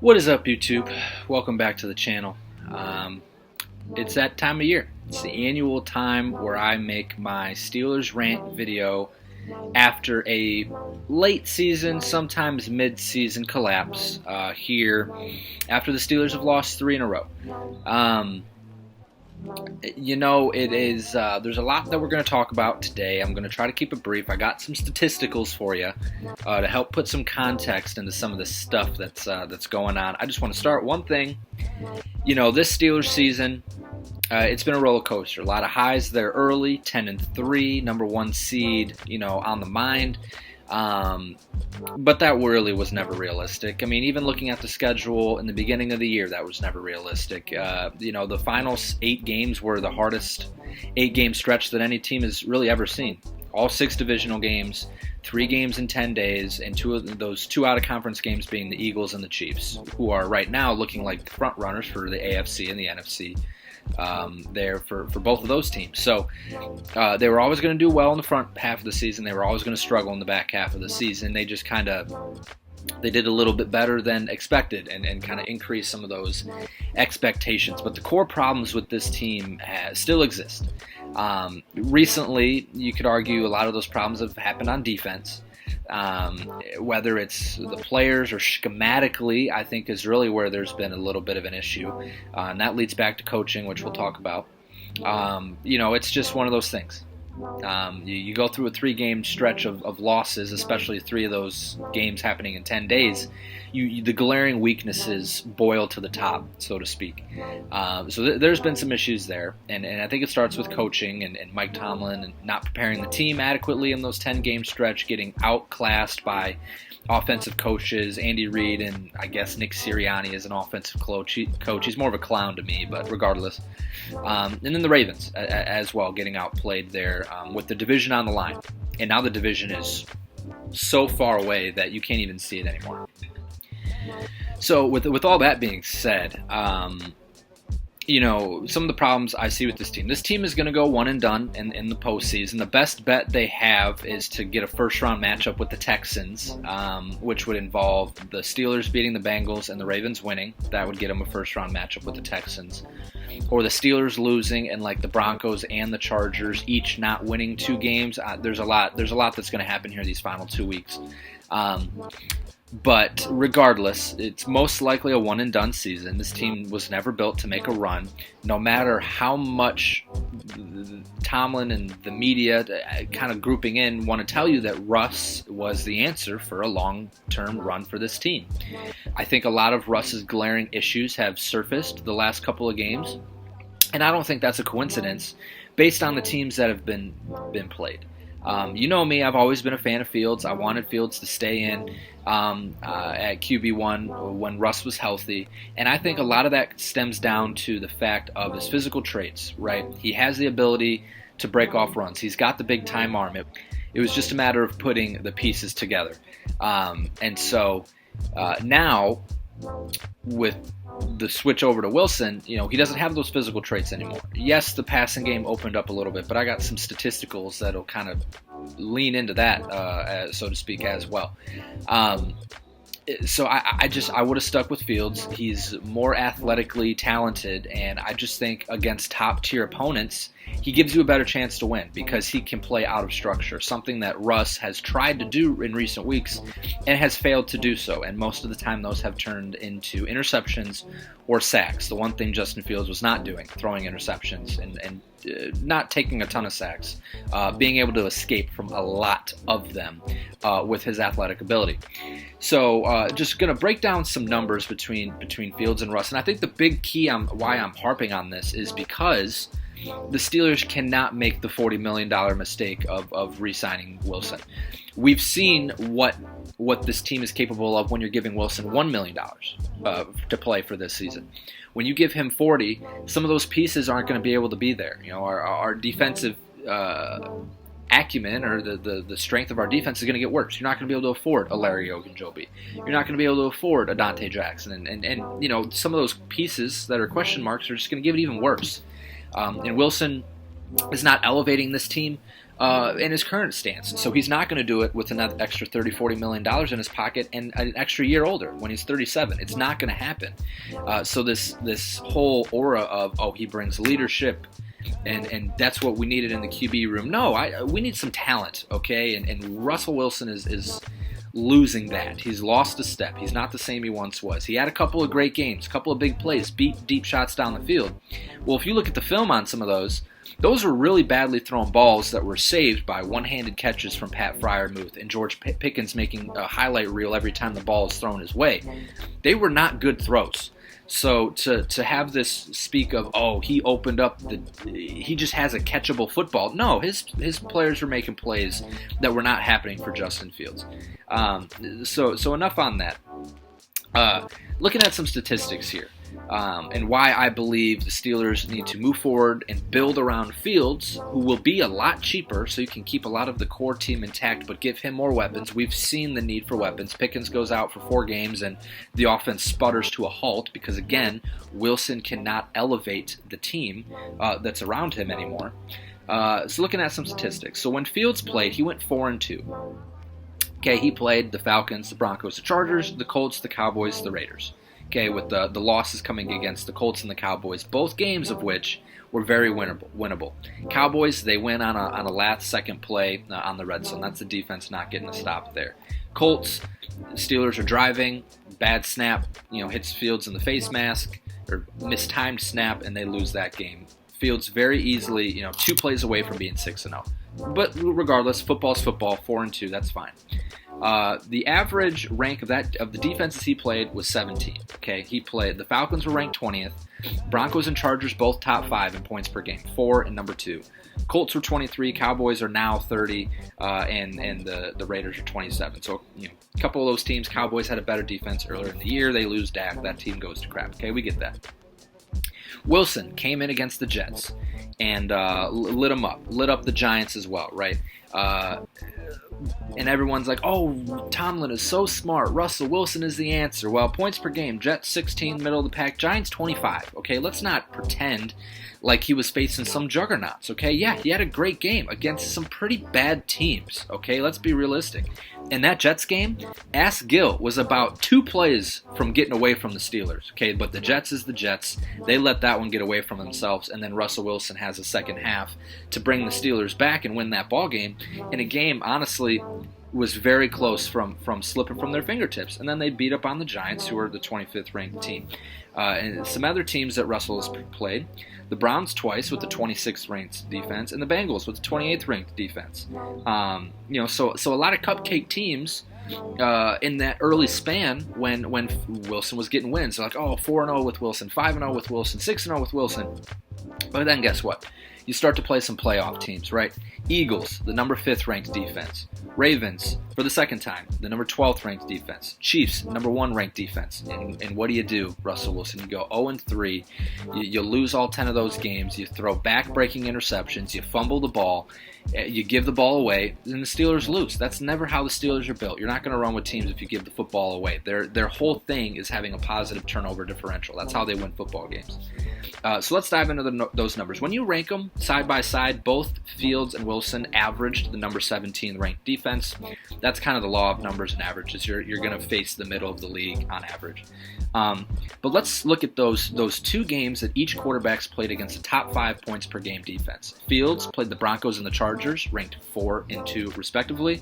What is up, YouTube? Welcome back to the channel. It's that time of year. It's the annual time where I make my Steelers rant video after a late season, sometimes mid-season collapse here after the Steelers have lost 3 in a row. There's a lot that we're going to talk about today. I'm going to try to keep it brief. I got some statisticals for you to help put some context into some of the stuff that's going on. I just want to start one thing. This Steelers season, it's been a roller coaster. A lot of highs there early, 10-3, number 1 seed, on the mind. But that really was never realistic. I mean, even looking at the schedule in the beginning of the year, that was never realistic. The final 8 games were the hardest 8-game stretch that any team has really ever seen. All 6 divisional games, 3 games in 10 days, and 2 out-of-conference games being the Eagles and the Chiefs, who are right now looking like front runners for the AFC and the NFC. There for both of those teams. So they were always going to do well in the front half of the season. They were always going to struggle in the back half of the season. They just they did a little bit better than expected and kind of increased some of those expectations. But the core problems with this team still exist. Recently, you could argue a lot of those problems have happened on defense. Whether it's the players or schematically, I think is really where there's been a little bit of an issue. And that leads back to coaching, which we'll talk about. It's just one of those things. You go through a 3-game stretch of losses, especially 3 of those games happening in 10 days. The glaring weaknesses boil to the top, so to speak. So there's been some issues there, and I think it starts with coaching and Mike Tomlin and not preparing the team adequately in those 10-game stretch, getting outclassed by offensive coaches, Andy Reid, and I guess Nick Sirianni is an offensive coach. He's more of a clown to me, but regardless. And then the Ravens as well, getting outplayed there with the division on the line. And now the division is so far away that you can't even see it anymore. So with all that being said, some of the problems I see with this team. This team is going to go one and done in the postseason. The best bet they have is to get a first-round matchup with the Texans, which would involve the Steelers beating the Bengals and the Ravens winning. That would get them a first-round matchup with the Texans. Or the Steelers losing and like the Broncos and the Chargers each not winning 2 games. There's a lot that's going to happen here these final 2 weeks. But regardless, it's most likely a one-and-done season. This team was never built to make a run. No matter how much Tomlin and the media kind of grouping in want to tell you that Russ was the answer for a long-term run for this team. I think a lot of Russ's glaring issues have surfaced the last couple of games, and I don't think that's a coincidence based on the teams that have been played. You know me, I've always been a fan of Fields. I wanted Fields to stay in at QB1 when Russ was healthy. And I think a lot of that stems down to the fact of his physical traits, right? He has the ability to break off runs. He's got the big-time arm. It was just a matter of putting the pieces together. And so now, with the switch over to Wilson, he doesn't have those physical traits anymore. Yes, the passing game opened up a little bit, but I got some statisticals that'll kind of lean into that, so to speak, as well. So I would have stuck with Fields. He's more athletically talented, and I just think against top-tier opponents, he gives you a better chance to win because he can play out of structure, something that Russ has tried to do in recent weeks and has failed to do so. And most of the time, those have turned into interceptions or sacks. The one thing Justin Fields was not doing, throwing interceptions and not taking a ton of sacks, being able to escape from a lot of them with his athletic ability. So just going to break down some numbers between Fields and Russ. And I think the big key on why I'm harping on this is because the Steelers cannot make the $40 million mistake of re-signing Wilson. We've seen what this team is capable of when you're giving Wilson $1 million to play for this season. When you give him 40, some of those pieces aren't going to be able to be there. Our defensive acumen or the strength of our defense is going to get worse. You're not going to be able to afford a Larry Ogunjobi. You're not going to be able to afford a Dante Jackson. And some of those pieces that are question marks are just going to give it even worse. And Wilson is not elevating this team in his current stance. So he's not going to do it with another extra $30-40 million in his pocket and an extra year older when he's 37. It's not going to happen. So this whole aura of, oh, he brings leadership and that's what we needed in the QB room. No, we need some talent, okay? And Russell Wilson is losing that. He's lost a step. He's not the same he once was. He had a couple of great games, a couple of big plays, beat deep shots down the field. Well, if you look at the film on some of those were really badly thrown balls that were saved by one-handed catches from Pat Freiermuth and George Pickens making a highlight reel every time the ball is thrown his way. They were not good throws. So to have this speak of, oh, he opened up he just has a catchable football. No, his players were making plays that were not happening for Justin Fields. So enough on that. Looking at some statistics here. And why I believe the Steelers need to move forward and build around Fields, who will be a lot cheaper, so you can keep a lot of the core team intact, but give him more weapons. We've seen the need for weapons. Pickens goes out for 4 games, and the offense sputters to a halt because, again, Wilson cannot elevate the team that's around him anymore. So looking at some statistics. So when Fields played, he went 4-2. Okay, he played the Falcons, the Broncos, the Chargers, the Colts, the Cowboys, the Raiders. Okay, with the losses coming against the Colts and the Cowboys, both games of which were very winnable. Cowboys, they win on a last-second play on the red zone. That's the defense not getting a stop there. Colts, Steelers are driving, bad snap, hits Fields in the face mask, or mistimed snap, and they lose that game. Fields very easily, 2 plays away from being 6-0. But regardless, football's football, 4-2, that's fine. The average rank of the defenses he played was 17. Okay, the Falcons were ranked 20th. Broncos and Chargers both top 5 in points per game, 4 and number 2. Colts were 23. Cowboys are now 30, and the Raiders are 27. So a couple of those teams. Cowboys had a better defense earlier in the year. They lose Dak. That team goes to crap. Okay, we get that. Wilson came in against the Jets and lit up the Giants as well, right? And everyone's like, oh, Tomlin is so smart. Russell Wilson is the answer. Well, points per game, Jets 16, middle of the pack, Giants 25. Okay, let's not pretend like he was facing some juggernauts. Okay, yeah, he had a great game against some pretty bad teams. Okay, let's be realistic. In that Jets game, Ask Gill was about 2 plays from getting away from the Steelers. Okay, but the Jets is the Jets. They let that one get away from themselves, and then Russell Wilson has a second half to bring the Steelers back and win that ball game in a game, honestly, was very close from slipping from their fingertips. And then they beat up on the Giants, who are the 25th ranked team. And some other teams that Russell has played, the Browns twice with the 26th ranked defense, and the Bengals with the 28th ranked defense. So a lot of cupcake teams in that early span when Wilson was getting wins. They're like, oh, 4-0 with Wilson, 5-0 with Wilson, 6-0 with Wilson. But then guess what? You start to play some playoff teams, right? Eagles, the number 5th ranked defense. Ravens, for the second time, the number 12th ranked defense. Chiefs, number 1 ranked defense. And what do, Russell Wilson? You go 0-3. You lose all 10 of those games. You throw back-breaking interceptions. You fumble the ball. You give the ball away, and the Steelers lose. That's never how the Steelers are built. You're not going to run with teams if you give the football away. Their whole thing is having a positive turnover differential. That's how they win football games. So let's dive into those numbers. When you rank them side by side, both Fields and Wilson averaged the number 17 ranked defense. That's kind of the law of numbers and averages. You're going to face the middle of the league on average. But let's look at those 2 games that each quarterback's played against the top 5 points per game defense. Fields played the Broncos and the Chargers, ranked 4 and 2 respectively.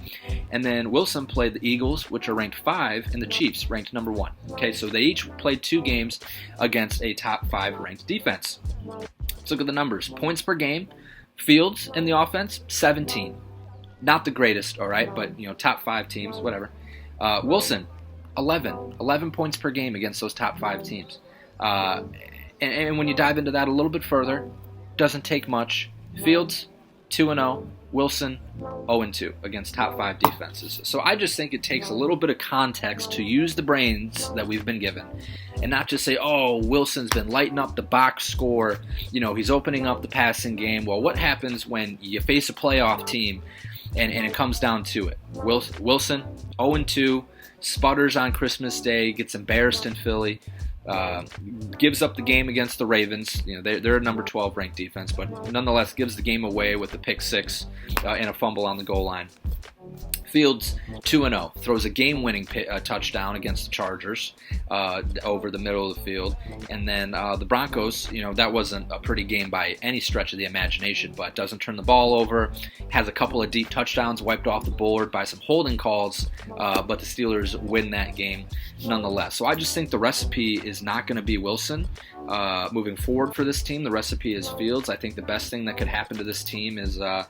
And then Wilson played the Eagles, which are ranked 5, and the Chiefs, ranked number 1. Okay, so they each played 2 games against a top 5 ranked defense. Let's look at the numbers. Points per game, Fields in the offense, 17. Not the greatest, all right, but top 5 teams, whatever. Wilson, 11 points per game against those top 5 teams. And when you dive into that a little bit further, doesn't take much. Fields, 2-0. Wilson, 0-2 against top 5 defenses. So I just think it takes a little bit of context to use the brains that we've been given and not just say, oh, Wilson's been lighting up the box score. He's opening up the passing game. Well, what happens when you face a playoff team and it comes down to it? Wilson, 0-2, sputters on Christmas Day, gets embarrassed in Philly. Gives up the game against the Ravens. They're a number 12 ranked defense, but nonetheless gives the game away with the pick six and a fumble on the goal line. Fields 2-0, throws a game-winning touchdown against the Chargers over the middle of the field, and then the Broncos. That wasn't a pretty game by any stretch of the imagination, but doesn't turn the ball over. Has a couple of deep touchdowns wiped off the board by some holding calls, but the Steelers win that game nonetheless. So I just think the recipe is not going to be Wilson moving forward for this team. The recipe is Fields. I think the best thing that could happen to this team is another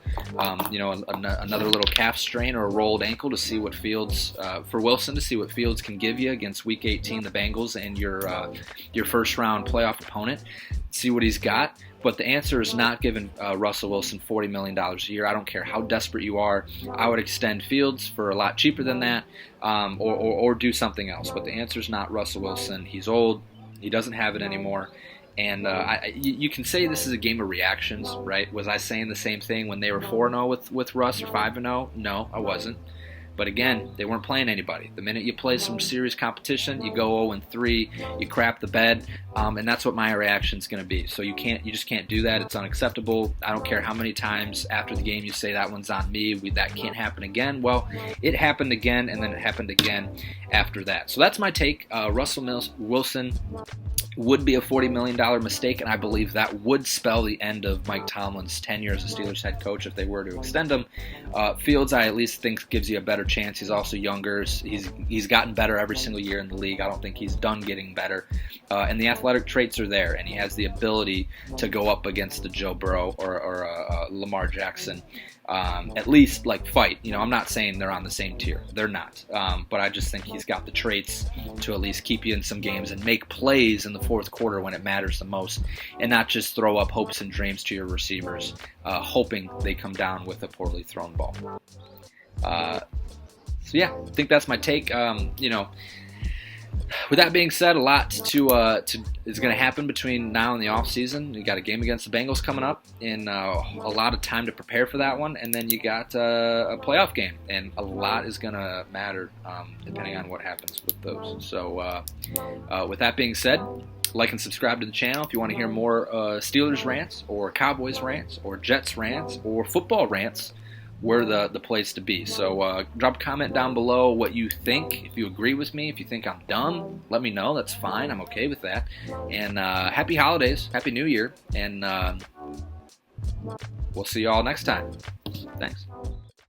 little calf strain or a rolled ankle to see what Fields for Wilson, to see what Fields can give you against Week 18, the Bengals, and your first round playoff opponent. See what he's got. But the answer is not giving Russell Wilson $40 million a year. I don't care how desperate you are. I would extend Fields for a lot cheaper than that, or do something else. But the answer is not Russell Wilson. He's old. He doesn't have it anymore. And you can say this is a game of reactions, right? Was I saying the same thing when they were 4-0 with Russ or 5-0? No, I wasn't. But again, they weren't playing anybody. The minute you play some serious competition, you go 0-3, you crap the bed, and that's what my reaction is going to be. So you just can't do that. It's unacceptable. I don't care how many times after the game you say that one's on me. That can't happen again. Well, it happened again, and then it happened again after that. So that's my take. Russell Wilson would be a $40 million mistake, and I believe that would spell the end of Mike Tomlin's tenure as a Steelers head coach if they were to extend him. Fields, I at least think, gives you a better chance. He's also younger. He's gotten better every single year in the league. I don't think he's done getting better. And the athletic traits are there, and he has the ability to go up against a Joe Burrow or a Lamar Jackson. At least fight. I'm not saying they're on the same tier. They're not. But I just think he's got the traits to at least keep you in some games and make plays in the fourth quarter when it matters the most, and not just throw up hopes and dreams to your receivers, hoping they come down with a poorly thrown ball. So yeah, I think that's my take. With that being said, a lot is going to happen between now and the off season. You got a game against the Bengals coming up, and a lot of time to prepare for that one. And then you got a playoff game, and a lot is going to matter depending on what happens with those. So, with that being said, like and subscribe to the channel if you want to hear more Steelers rants, or Cowboys rants, or Jets rants, or football rants. We're the place to be. So drop a comment down below what you think. If you agree with me, if you think I'm dumb, let me know. That's fine. I'm okay with that. And happy holidays, happy New Year, and we'll see you all next time. Thanks.